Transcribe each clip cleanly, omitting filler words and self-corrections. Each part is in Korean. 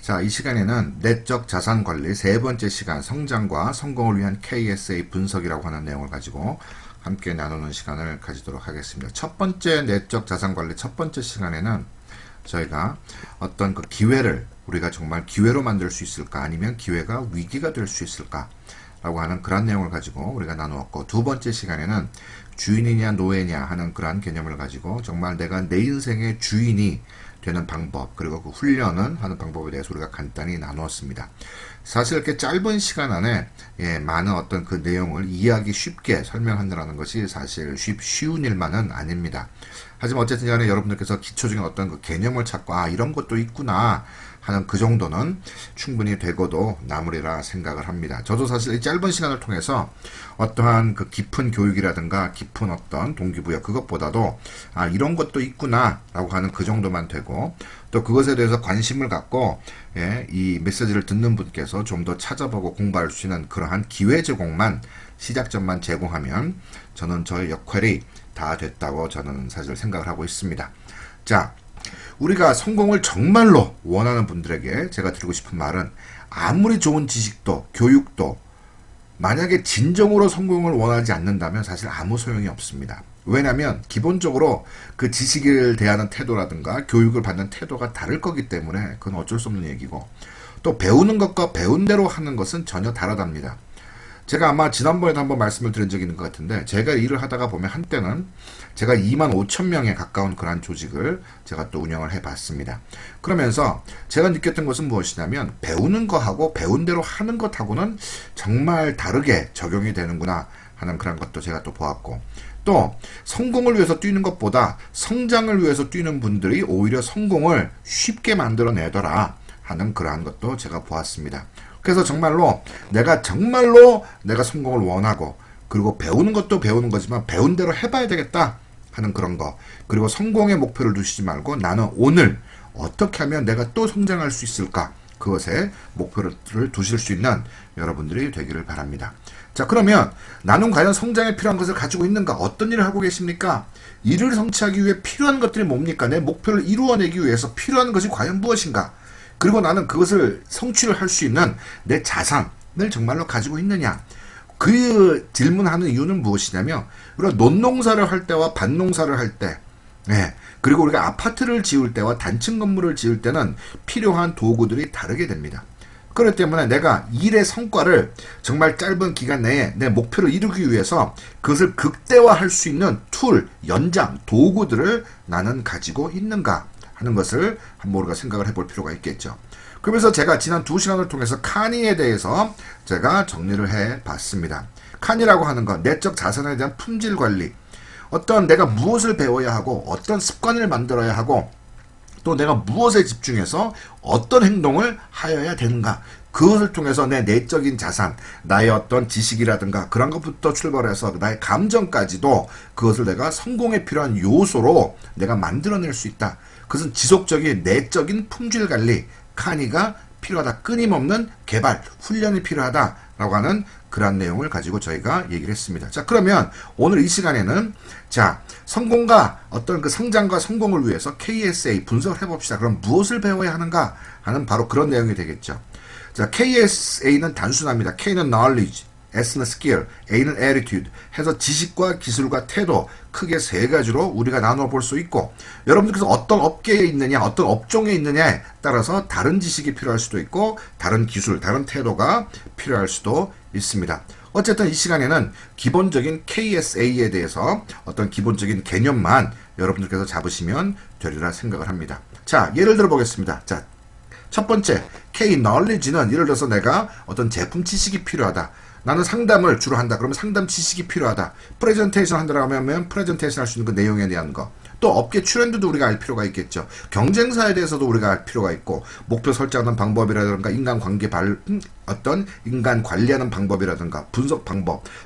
자, 이 시간에는 내적 자산 관리 세 번째 시간 성장과 성공을 위한 KSA 분석이라고 하는 내용을 가지고 함께 나누는 시간을 가지도록 하겠습니다. 첫 번째 내적 자산 관리 첫 번째 시간에는 저희가 어떤 그 기회를 우리가 정말 기회로 만들 수 있을까 아니면 기회가 위기가 될 수 있을까 라고 하는 그런 내용을 가지고 우리가 나누었고, 두 번째 시간에는 주인이냐 노예냐 하는 그러한 개념을 가지고 정말 내가 내 인생의 주인이 되는 방법, 그리고 그 훈련은 하는 방법에 대해서 우리가 간단히 나누었습니다. 사실 이렇게 짧은 시간 안에 많은 어떤 그 내용을 이해하기 쉽게 설명한다는 것이 사실 쉬운 일만은 아닙니다. 하지만 어쨌든 간에 여러분들께서 기초적인 어떤 그 개념을 찾고 이런 것도 있구나 하는 그 정도는 충분히 되고도 남으리라 생각을 합니다. 저도 사실 이 짧은 시간을 통해서 어떠한 그 깊은 교육이라든가 깊은 어떤 동기부여 그것보다도 이런 것도 있구나 라고 하는 그 정도만 되고, 또 그것에 대해서 관심을 갖고 이 메시지를 듣는 분께서 좀 더 찾아보고 공부할 수 있는 그러한 기회 제공만, 시작점만 제공하면 저는 저의 역할이 다 됐다고 저는 사실 생각을 하고 있습니다. 자, 우리가 성공을 정말로 원하는 분들에게 제가 드리고 싶은 말은, 아무리 좋은 지식도 교육도 만약에 진정으로 성공을 원하지 않는다면 사실 아무 소용이 없습니다. 왜냐하면 기본적으로 그 지식을 대하는 태도라든가 교육을 받는 태도가 다를 거기 때문에 그건 어쩔 수 없는 얘기고, 또 배우는 것과 배운 대로 하는 것은 전혀 다르답니다. 제가 아마 지난번에도 한번 말씀을 드린 적이 있는 것 같은데, 제가 일을 하다가 보면 한때는 제가 2만 5천 명에 가까운 그러한 조직을 제가 또 운영을 해봤습니다. 그러면서 제가 느꼈던 것은 무엇이냐면, 배우는 거하고 배운 대로 하는 것하고는 정말 다르게 적용이 되는구나 하는 그런 것도 제가 또 보았고, 또 성공을 위해서 뛰는 것보다 성장을 위해서 뛰는 분들이 오히려 성공을 쉽게 만들어내더라 하는 그러한 것도 제가 보았습니다. 그래서 정말로 내가 성공을 원하고, 그리고 배우는 것도 배우는 거지만 배운 대로 해봐야 되겠다 하는 그런 거, 그리고 성공의 목표를 두시지 말고 나는 오늘 어떻게 하면 내가 또 성장할 수 있을까, 그것에 목표를 두실 수 있는 여러분들이 되기를 바랍니다. 자, 그러면 나는 과연 성장에 필요한 것을 가지고 있는가? 어떤 일을 하고 계십니까? 이를 성취하기 위해 필요한 것들이 뭡니까? 내 목표를 이루어내기 위해서 필요한 것이 과연 무엇인가? 그리고 나는 그것을 성취를 할 수 있는 내 자산을 정말로 가지고 있느냐? 그 질문하는 이유는 무엇이냐면, 우리가 논농사를 할 때와 밭농사를 할 때, 그리고 우리가 아파트를 지을 때와 단층 건물을 지을 때는 필요한 도구들이 다르게 됩니다. 그렇기 때문에 내가 일의 성과를 정말 짧은 기간 내에 내 목표를 이루기 위해서 그것을 극대화할 수 있는 툴, 연장, 도구들을 나는 가지고 있는가 하는 것을 한번 우리가 생각을 해볼 필요가 있겠죠. 그러면서 제가 지난 2시간을 통해서 카니에 대해서 제가 정리를 해봤습니다. 카니라고 하는 건 내적 자산에 대한 품질 관리, 어떤 내가 무엇을 배워야 하고 어떤 습관을 만들어야 하고 또 내가 무엇에 집중해서 어떤 행동을 하여야 되는가, 그것을 통해서 내 내적인 자산, 나의 어떤 지식이라든가 그런 것부터 출발해서 나의 감정까지도 그것을 내가 성공에 필요한 요소로 내가 만들어낼 수 있다. 그것은 지속적인 내적인 품질 관리, 카니가 필요하다. 끊임없는 개발, 훈련이 필요하다라고 하는 그런 내용을 가지고 저희가 얘기를 했습니다. 자, 그러면 오늘 이 시간에는 성공과 어떤 그 성장과 성공을 위해서 KSA 분석을 해봅시다. 그럼 무엇을 배워야 하는가 하는 바로 그런 내용이 되겠죠. 자, KSA는 단순합니다. K는 knowledge, S는 skill, A는 attitude 해서 지식과 기술과 태도, 크게 세 가지로 우리가 나눠 볼 수 있고, 여러분들께서 어떤 업계에 있느냐, 어떤 업종에 있느냐에 따라서 다른 지식이 필요할 수도 있고 다른 기술, 다른 태도가 필요할 수도 있습니다. 어쨌든 이 시간에는 기본적인 KSA에 대해서 어떤 기본적인 개념만 여러분들께서 잡으시면 되리라 생각을 합니다. 자, 예를 들어 보겠습니다. 자, 첫 번째 K knowledge는 예를 들어서 내가 어떤 제품 지식이 필요하다. 나는 상담을 주로 한다. 그러면 상담 지식이 필요하다. 프레젠테이션 한다고 하면 프레젠테이션 할 수 있는 그 내용에 대한 거. 또 업계 트렌드도 우리가 알 필요가 있겠죠. 경쟁사에 대해서도 우리가 알 필요가 있고, 목표 설정하는 방법이라든가 어떤 인간 관리하는 방법이라든가 분석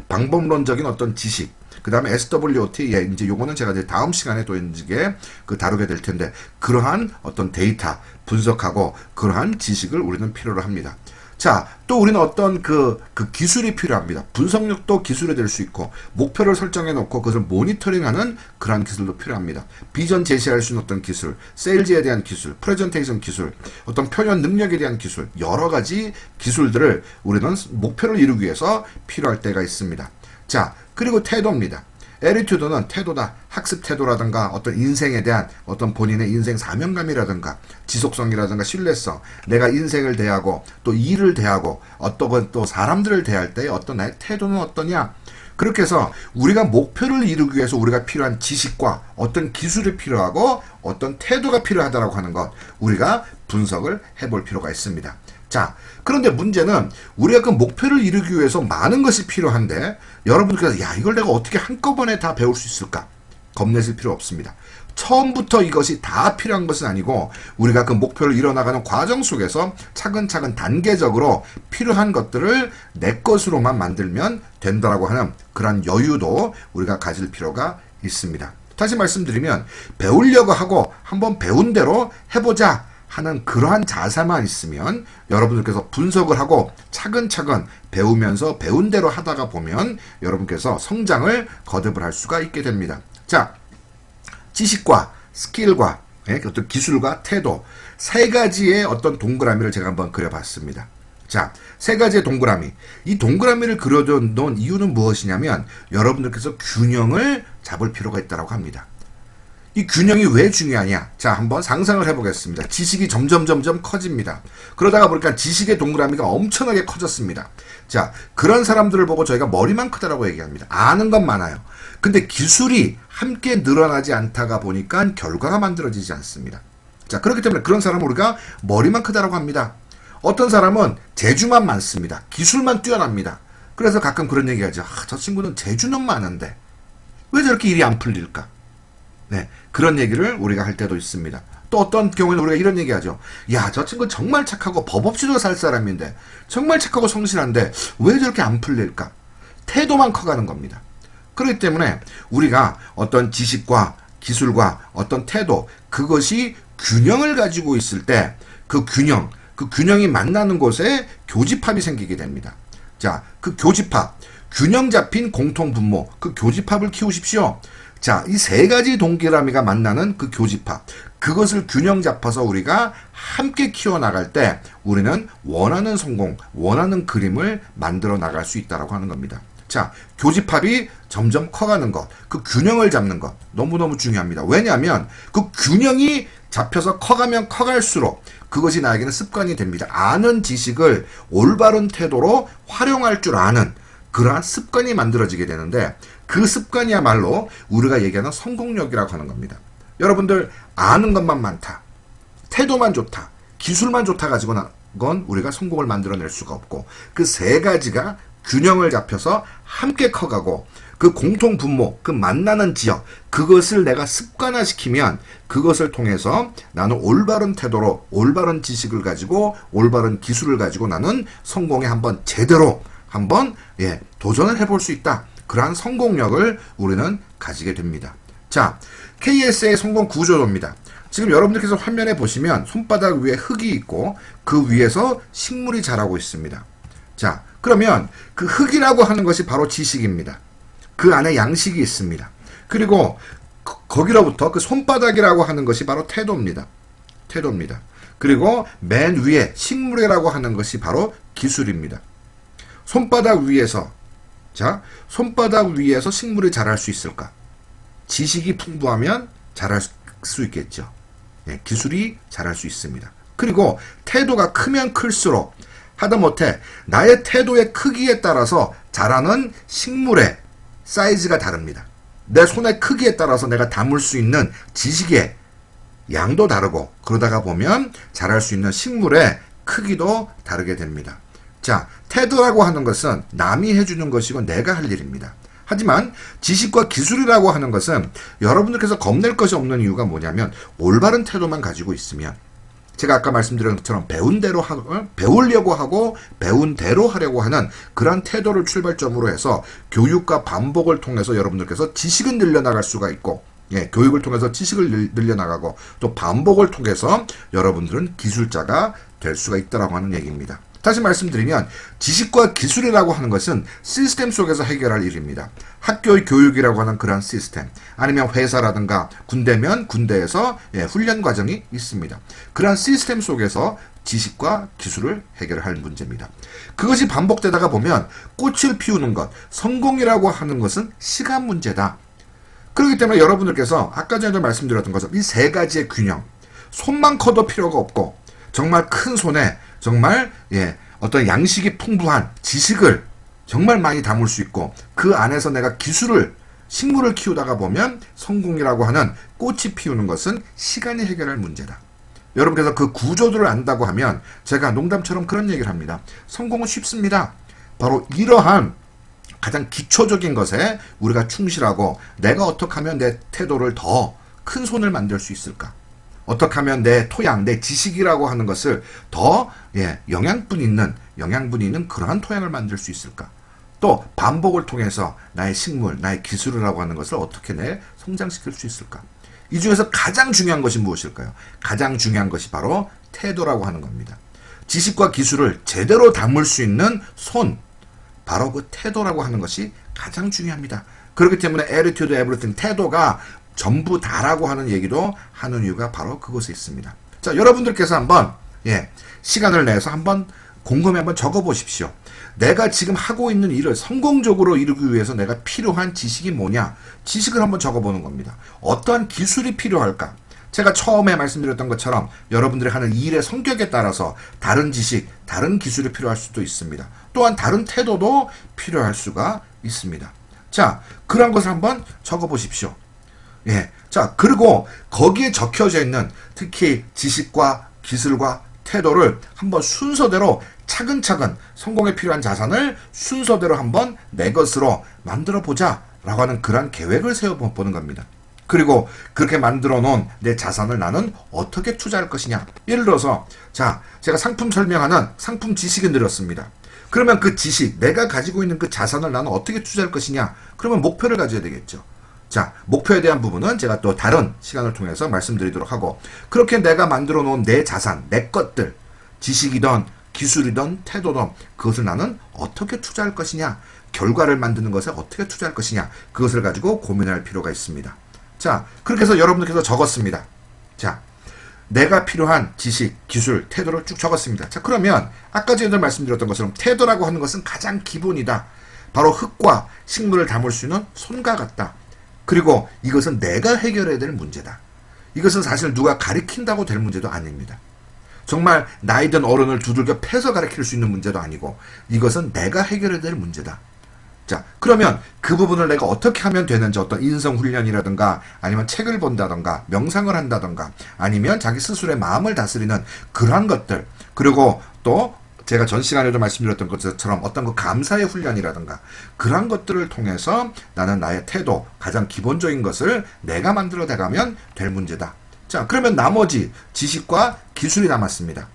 방법론적인 어떤 지식, 그 다음에 SWOT, 이제 요거는 제가 이제 다음 시간에 또 이제 다루게 될 텐데, 그러한 어떤 데이터 분석하고 그러한 지식을 우리는 필요로 합니다. 자, 또 우리는 어떤 그 기술이 필요합니다. 분석력도 기술이 될 수 있고, 목표를 설정해 놓고 그것을 모니터링하는 그러한 기술도 필요합니다. 비전 제시할 수 있는 어떤 기술, 세일즈에 대한 기술, 프레젠테이션 기술, 어떤 표현 능력에 대한 기술, 여러 가지 기술들을 우리는 목표를 이루기 위해서 필요할 때가 있습니다. 자, 그리고 태도입니다. 에리튜드는 태도다. 학습 태도라든가 어떤 인생에 대한 어떤 본인의 인생 사명감이라든가 지속성이라든가 신뢰성, 내가 인생을 대하고 또 일을 대하고 어떤 또 사람들을 대할 때 어떤 나의 태도는 어떠냐. 그렇게 해서 우리가 목표를 이루기 위해서 우리가 필요한 지식과 어떤 기술이 필요하고 어떤 태도가 필요하다고 하는 것, 우리가 분석을 해볼 필요가 있습니다. 자, 그런데 문제는 우리가 그 목표를 이루기 위해서 많은 것이 필요한데 여러분께서 야, 이걸 내가 어떻게 한꺼번에 다 배울 수 있을까? 겁내실 필요 없습니다. 처음부터 이것이 다 필요한 것은 아니고 우리가 그 목표를 이뤄나가는 과정 속에서 차근차근 단계적으로 필요한 것들을 내 것으로만 만들면 된다라고 하는 그런 여유도 우리가 가질 필요가 있습니다. 다시 말씀드리면 배우려고 하고 한번 배운 대로 해보자 하는 그러한 자세만 있으면 여러분들께서 분석을 하고 차근차근 배우면서 배운 대로 하다가 보면 여러분께서 성장을 거듭을 할 수가 있게 됩니다. 자, 지식과 스킬과 어떤 기술과 태도 세 가지의 어떤 동그라미를 제가 한번 그려봤습니다. 자, 세 가지의 동그라미. 이 동그라미를 그려놓은 이유는 무엇이냐면 여러분들께서 균형을 잡을 필요가 있다고 합니다. 이 균형이 왜 중요하냐? 자, 한번 상상을 해보겠습니다. 지식이 점점 커집니다. 그러다가 보니까 지식의 동그라미가 엄청나게 커졌습니다. 자, 그런 사람들을 보고 저희가 머리만 크다라고 얘기합니다. 아는 건 많아요. 근데 기술이 함께 늘어나지 않다가 보니까 결과가 만들어지지 않습니다. 자, 그렇기 때문에 그런 사람은 우리가 머리만 크다라고 합니다. 어떤 사람은 재주만 많습니다. 기술만 뛰어납니다. 그래서 가끔 그런 얘기하죠. 저 친구는 재주는 많은데 왜 저렇게 일이 안 풀릴까? 네, 그런 얘기를 우리가 할 때도 있습니다. 또 어떤 경우에는 우리가 이런 얘기하죠. 야, 저 친구 정말 착하고 법 없이도 살 사람인데 정말 착하고 성실한데 왜 저렇게 안 풀릴까? 태도만 커가는 겁니다. 그렇기 때문에 우리가 어떤 지식과 기술과 어떤 태도, 그것이 균형을 가지고 있을 때 그 균형이 만나는 곳에 교집합이 생기게 됩니다. 자, 그 교집합, 균형 잡힌 공통분모, 그 교집합을 키우십시오. 자, 이 세 가지 동그라미가 만나는 그 교집합, 그것을 균형 잡아서 우리가 함께 키워나갈 때 우리는 원하는 성공, 원하는 그림을 만들어 나갈 수 있다고 하는 겁니다. 자, 교집합이 점점 커가는 것, 그 균형을 잡는 것 너무너무 중요합니다. 왜냐하면 그 균형이 잡혀서 커가면 커갈수록 그것이 나에게는 습관이 됩니다. 아는 지식을 올바른 태도로 활용할 줄 아는 그러한 습관이 만들어지게 되는데 그 습관이야말로 우리가 얘기하는 성공력이라고 하는 겁니다. 여러분들 아는 것만 많다, 태도만 좋다, 기술만 좋다 가지고는 건 우리가 성공을 만들어낼 수가 없고 그 세 가지가 균형을 잡혀서 함께 커가고 그 공통 분모, 그 만나는 지역, 그것을 내가 습관화시키면 그것을 통해서 나는 올바른 태도로 올바른 지식을 가지고 올바른 기술을 가지고 나는 성공에 한번 제대로 한번 도전을 해볼 수 있다. 그러한 성공력을 우리는 가지게 됩니다. 자, KS의 성공 구조도입니다. 지금 여러분들께서 화면에 보시면 손바닥 위에 흙이 있고 그 위에서 식물이 자라고 있습니다. 자, 그러면 그 흙이라고 하는 것이 바로 지식입니다. 그 안에 양식이 있습니다. 그리고 거기로부터 그 손바닥이라고 하는 것이 바로 태도입니다. 그리고 맨 위에 식물이라고 하는 것이 바로 기술입니다. 손바닥 위에서 식물이 자랄 수 있을까? 지식이 풍부하면 자랄 수 있겠죠. 기술이 자랄 수 있습니다. 그리고 태도가 크면 클수록 하다못해 나의 태도의 크기에 따라서 자라는 식물의 사이즈가 다릅니다. 내 손의 크기에 따라서 내가 담을 수 있는 지식의 양도 다르고 그러다가 보면 자랄 수 있는 식물의 크기도 다르게 됩니다. 자, 태도라고 하는 것은 남이 해주는 것이고 내가 할 일입니다. 하지만 지식과 기술이라고 하는 것은 여러분들께서 겁낼 것이 없는 이유가 뭐냐면 올바른 태도만 가지고 있으면 제가 아까 말씀드린 것처럼 배우려고 하고 배운 대로 하려고 하는 그런 태도를 출발점으로 해서 교육과 반복을 통해서 여러분들께서 지식은 늘려나갈 수가 있고 교육을 통해서 지식을 늘려나가고 또 반복을 통해서 여러분들은 기술자가 될 수가 있다라고 하는 얘기입니다. 다시 말씀드리면 지식과 기술이라고 하는 것은 시스템 속에서 해결할 일입니다. 학교의 교육이라고 하는 그런 시스템, 아니면 회사라든가 군대면 군대에서 훈련 과정이 있습니다. 그러한 시스템 속에서 지식과 기술을 해결할 문제입니다. 그것이 반복되다가 보면 꽃을 피우는 것, 성공이라고 하는 것은 시간 문제다. 그렇기 때문에 여러분들께서 아까 전에 말씀드렸던 것처럼 이 세 가지의 균형, 손만 커도 필요가 없고 정말 큰 손에 정말 어떤 양식이 풍부한 지식을 정말 많이 담을 수 있고 그 안에서 내가 기술을 식물을 키우다가 보면 성공이라고 하는 꽃이 피우는 것은 시간이 해결할 문제다. 여러분께서 그 구조들을 안다고 하면 제가 농담처럼 그런 얘기를 합니다. 성공은 쉽습니다. 바로 이러한 가장 기초적인 것에 우리가 충실하고 내가 어떻게 하면 내 태도를 더 큰 손을 만들 수 있을까? 어떻게 하면 내 토양, 내 지식이라고 하는 것을 더 영양분 있는 그러한 토양을 만들 수 있을까? 또 반복을 통해서 나의 식물, 나의 기술이라고 하는 것을 어떻게 내 성장시킬 수 있을까? 이 중에서 가장 중요한 것이 무엇일까요? 가장 중요한 것이 바로 태도라고 하는 겁니다. 지식과 기술을 제대로 담을 수 있는 손, 바로 그 태도라고 하는 것이 가장 중요합니다. 그렇기 때문에 attitude, everything, 태도가 전부 다라고 하는 얘기도 하는 이유가 바로 그것에 있습니다. 자, 여러분들께서 한번 시간을 내서 한번 곰곰이 한번 적어보십시오. 내가 지금 하고 있는 일을 성공적으로 이루기 위해서 내가 필요한 지식이 뭐냐? 지식을 한번 적어보는 겁니다. 어떠한 기술이 필요할까? 제가 처음에 말씀드렸던 것처럼 여러분들이 하는 일의 성격에 따라서 다른 지식, 다른 기술이 필요할 수도 있습니다. 또한 다른 태도도 필요할 수가 있습니다. 자, 그런 것을 한번 적어보십시오. 자, 그리고 거기에 적혀져 있는 특히 지식과 기술과 태도를 한번 순서대로 차근차근 성공에 필요한 자산을 순서대로 한번 내 것으로 만들어 보자 라고 하는 그런 계획을 세워보는 겁니다. 그리고 그렇게 만들어 놓은 내 자산을 나는 어떻게 투자할 것이냐. 예를 들어서 자, 제가 상품 설명하는 상품 지식을 드렸습니다. 그러면 그 지식, 내가 가지고 있는 그 자산을 나는 어떻게 투자할 것이냐. 그러면 목표를 가져야 되겠죠. 자, 목표에 대한 부분은 제가 또 다른 시간을 통해서 말씀드리도록 하고, 그렇게 내가 만들어 놓은 내 자산, 내 것들, 지식이든 기술이든 태도든 그것을 나는 어떻게 투자할 것이냐, 결과를 만드는 것에 어떻게 투자할 것이냐, 그것을 가지고 고민할 필요가 있습니다. 자, 그렇게 해서 여러분들께서 적었습니다. 자, 내가 필요한 지식, 기술, 태도를 쭉 적었습니다. 자, 그러면 아까 전에 말씀드렸던 것처럼 태도라고 하는 것은 가장 기본이다. 바로 흙과 식물을 담을 수 있는 손과 같다. 그리고 이것은 내가 해결해야 될 문제다. 이것은 사실 누가 가르친다고 될 문제도 아닙니다. 정말 나이든 어른을 두들겨 패서 가르칠 수 있는 문제도 아니고 이것은 내가 해결해야 될 문제다. 자, 그러면 그 부분을 내가 어떻게 하면 되는지 어떤 인성훈련이라든가 아니면 책을 본다든가 명상을 한다든가 아니면 자기 스스로의 마음을 다스리는 그러한 것들, 그리고 또 제가 전 시간에도 말씀드렸던 것처럼 어떤 그 감사의 훈련이라든가 그런 것들을 통해서 나는 나의 태도, 가장 기본적인 것을 내가 만들어 나가면 될 문제다. 자, 그러면 나머지 지식과 기술이 남았습니다.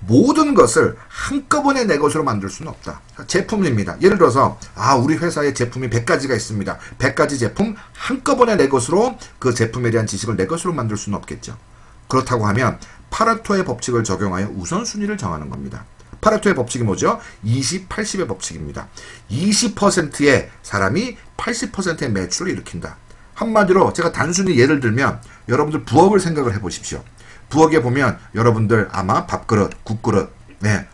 모든 것을 한꺼번에 내 것으로 만들 수는 없다. 제품입니다. 예를 들어서 우리 회사에 제품이 100가지가 있습니다. 100가지 제품 한꺼번에 내 것으로 그 제품에 대한 지식을 내 것으로 만들 수는 없겠죠. 그렇다고 하면 파레토의 법칙을 적용하여 우선순위를 정하는 겁니다. 파레토의 법칙이 뭐죠? 20, 80의 법칙입니다. 20%의 사람이 80%의 매출을 일으킨다. 한마디로 제가 단순히 예를 들면 여러분들 부엌을 생각을 해보십시오. 부엌에 보면 여러분들 아마 밥그릇, 국그릇,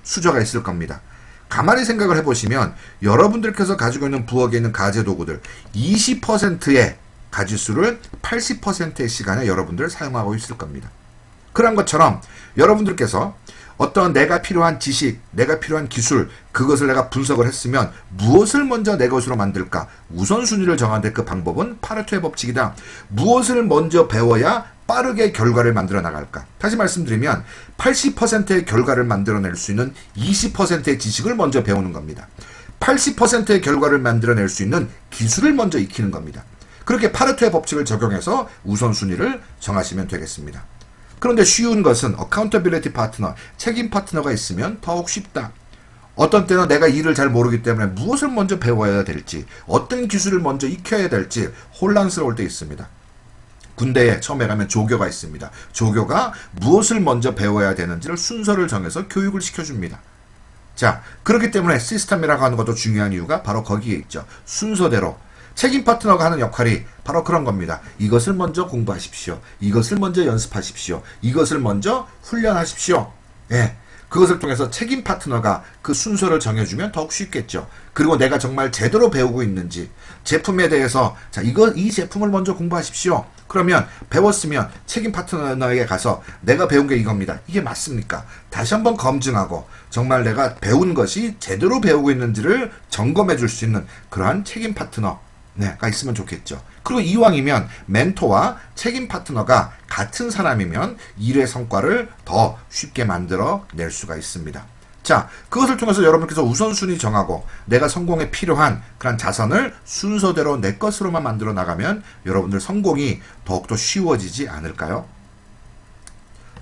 수저가 있을 겁니다. 가만히 생각을 해보시면 여러분들께서 가지고 있는 부엌에 있는 가재도구들 20%의 가짓수를 80%의 시간에 여러분들 사용하고 있을 겁니다. 그런 것처럼 여러분들께서 어떤 내가 필요한 지식, 내가 필요한 기술, 그것을 내가 분석을 했으면 무엇을 먼저 내 것으로 만들까? 우선순위를 정하는 그 방법은 파레토의 법칙이다. 무엇을 먼저 배워야 빠르게 결과를 만들어 나갈까? 다시 말씀드리면 80%의 결과를 만들어낼 수 있는 20%의 지식을 먼저 배우는 겁니다. 80%의 결과를 만들어낼 수 있는 기술을 먼저 익히는 겁니다. 그렇게 파레토의 법칙을 적용해서 우선순위를 정하시면 되겠습니다. 그런데 쉬운 것은 accountability partner, 책임 파트너가 있으면 더욱 쉽다. 어떤 때는 내가 일을 잘 모르기 때문에 무엇을 먼저 배워야 될지, 어떤 기술을 먼저 익혀야 될지 혼란스러울 때 있습니다. 군대에 처음에 가면 조교가 있습니다. 조교가 무엇을 먼저 배워야 되는지를 순서를 정해서 교육을 시켜줍니다. 자, 그렇기 때문에 시스템이라고 하는 것도 중요한 이유가 바로 거기에 있죠. 순서대로. 책임 파트너가 하는 역할이 바로 그런 겁니다. 이것을 먼저 공부하십시오. 이것을 먼저 연습하십시오. 이것을 먼저 훈련하십시오. 예. 그것을 통해서 책임 파트너가 그 순서를 정해주면 더욱 쉽겠죠. 그리고 내가 정말 제대로 배우고 있는지, 제품에 대해서, 자, 이 제품을 먼저 공부하십시오. 그러면 배웠으면 책임 파트너에게 가서 내가 배운 게 이겁니다. 이게 맞습니까? 다시 한번 검증하고 정말 내가 배운 것이 제대로 배우고 있는지를 점검해 줄 수 있는 그러한 책임 파트너가 있으면 좋겠죠. 그리고 이왕이면 멘토와 책임 파트너가 같은 사람이면 일의 성과를 더 쉽게 만들어 낼 수가 있습니다. 자, 그것을 통해서 여러분께서 우선순위 정하고 내가 성공에 필요한 그런 자산을 순서대로 내 것으로만 만들어 나가면 여러분들 성공이 더욱더 쉬워지지 않을까요?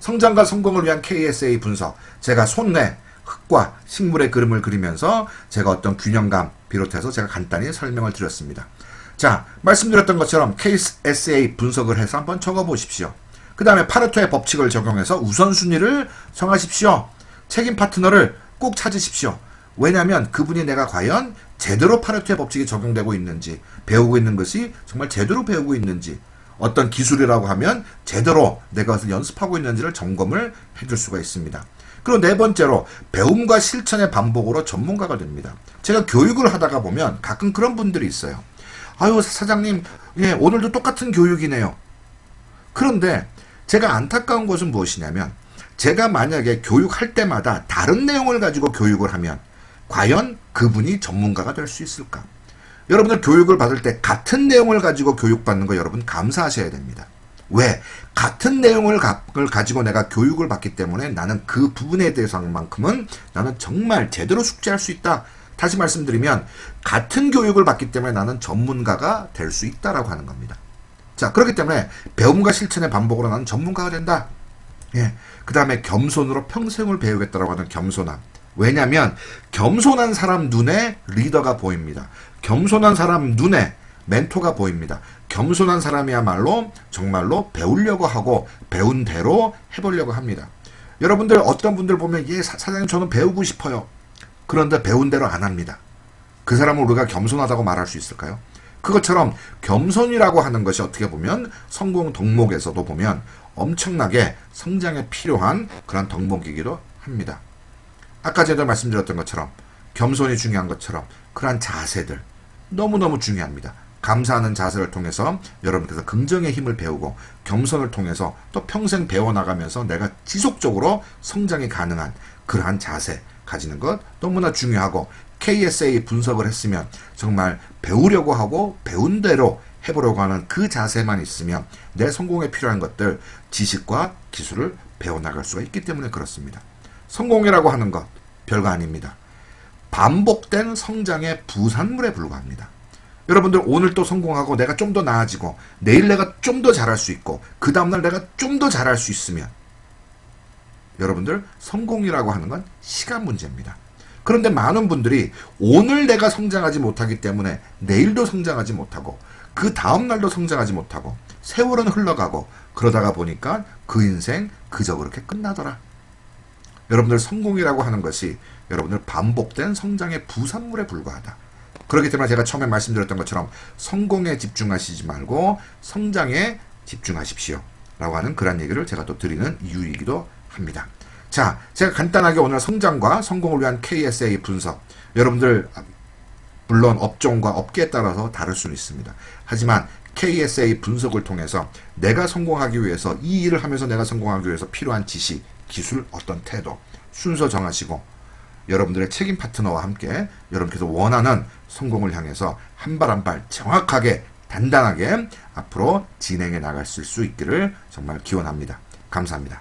성장과 성공을 위한 KSA 분석. 제가 손내 흙과 식물의 그림을 그리면서 제가 어떤 균형감 비롯해서 제가 간단히 설명을 드렸습니다. 자, 말씀드렸던 것처럼 KSA 분석을 해서 한번 적어보십시오. 그 다음에 파레토의 법칙을 적용해서 우선순위를 정하십시오. 책임 파트너를 꼭 찾으십시오. 왜냐하면 그분이 내가 과연 제대로 파레토의 법칙이 적용되고 있는지, 배우고 있는 것이 정말 제대로 배우고 있는지, 어떤 기술이라고 하면 제대로 내가 그것을 연습하고 있는지를 점검을 해줄 수가 있습니다. 그리고 네 번째로 배움과 실천의 반복으로 전문가가 됩니다. 제가 교육을 하다가 보면 가끔 그런 분들이 있어요. 아유, 사장님, 예, 오늘도 똑같은 교육이네요. 그런데 제가 안타까운 것은 무엇이냐면 제가 만약에 교육할 때마다 다른 내용을 가지고 교육을 하면 과연 그분이 전문가가 될 수 있을까? 여러분들 교육을 받을 때 같은 내용을 가지고 교육받는 거 여러분 감사하셔야 됩니다. 왜? 같은 내용을 가지고 내가 교육을 받기 때문에 나는 그 부분에 대해서만큼은 나는 정말 제대로 숙지할 수 있다. 다시 말씀드리면 같은 교육을 받기 때문에 나는 전문가가 될 수 있다라고 하는 겁니다. 자, 그렇기 때문에 배움과 실천의 반복으로 나는 전문가가 된다. 예. 그 다음에 겸손으로 평생을 배우겠다라고 하는 겸손함. 왜냐하면 겸손한 사람 눈에 리더가 보입니다. 겸손한 사람 눈에 멘토가 보입니다. 겸손한 사람이야말로 정말로 배우려고 하고 배운 대로 해보려고 합니다. 여러분들 어떤 분들 보면 예, 사장님 저는 배우고 싶어요. 그런데 배운 대로 안 합니다. 그 사람을 우리가 겸손하다고 말할 수 있을까요? 그것처럼 겸손이라고 하는 것이 어떻게 보면 성공 덕목에서도 보면 엄청나게 성장에 필요한 그런 덕목이기도 합니다. 아까 제가 말씀드렸던 것처럼 겸손이 중요한 것처럼 그러한 자세들 너무너무 중요합니다. 감사하는 자세를 통해서 여러분께서 긍정의 힘을 배우고 겸손을 통해서 또 평생 배워나가면서 내가 지속적으로 성장이 가능한 그러한 자세 가지는 것 너무나 중요하고 KSA 분석을 했으면 정말 배우려고 하고 배운 대로 해보려고 하는 그 자세만 있으면 내 성공에 필요한 것들 지식과 기술을 배워나갈 수가 있기 때문에 그렇습니다. 성공이라고 하는 것 별거 아닙니다. 반복된 성장의 부산물에 불과합니다. 여러분들 오늘 또 성공하고 내가 좀 더 나아지고 내일 내가 좀 더 잘할 수 있고 그 다음날 내가 좀 더 잘할 수 있으면 여러분들 성공이라고 하는 건 시간 문제입니다. 그런데 많은 분들이 오늘 내가 성장하지 못하기 때문에 내일도 성장하지 못하고 그 다음날도 성장하지 못하고 세월은 흘러가고 그러다가 보니까 그 인생 그저 그렇게 끝나더라. 여러분들 성공이라고 하는 것이 여러분들 반복된 성장의 부산물에 불과하다. 그렇기 때문에 제가 처음에 말씀드렸던 것처럼 성공에 집중하시지 말고 성장에 집중하십시오. 라고 하는 그런 얘기를 제가 또 드리는 이유이기도 합니다. 자, 제가 간단하게 오늘 성장과 성공을 위한 KSA 분석. 여러분들 물론 업종과 업계에 따라서 다를 수는 있습니다. 하지만 KSA 분석을 통해서 내가 성공하기 위해서 이 일을 하면서 내가 성공하기 위해서 필요한 지식, 기술, 어떤 태도, 순서 정하시고 여러분들의 책임 파트너와 함께 여러분께서 원하는 성공을 향해서 한 발 한 발 정확하게 단단하게 앞으로 진행해 나갈 수 있기를 정말 기원합니다. 감사합니다.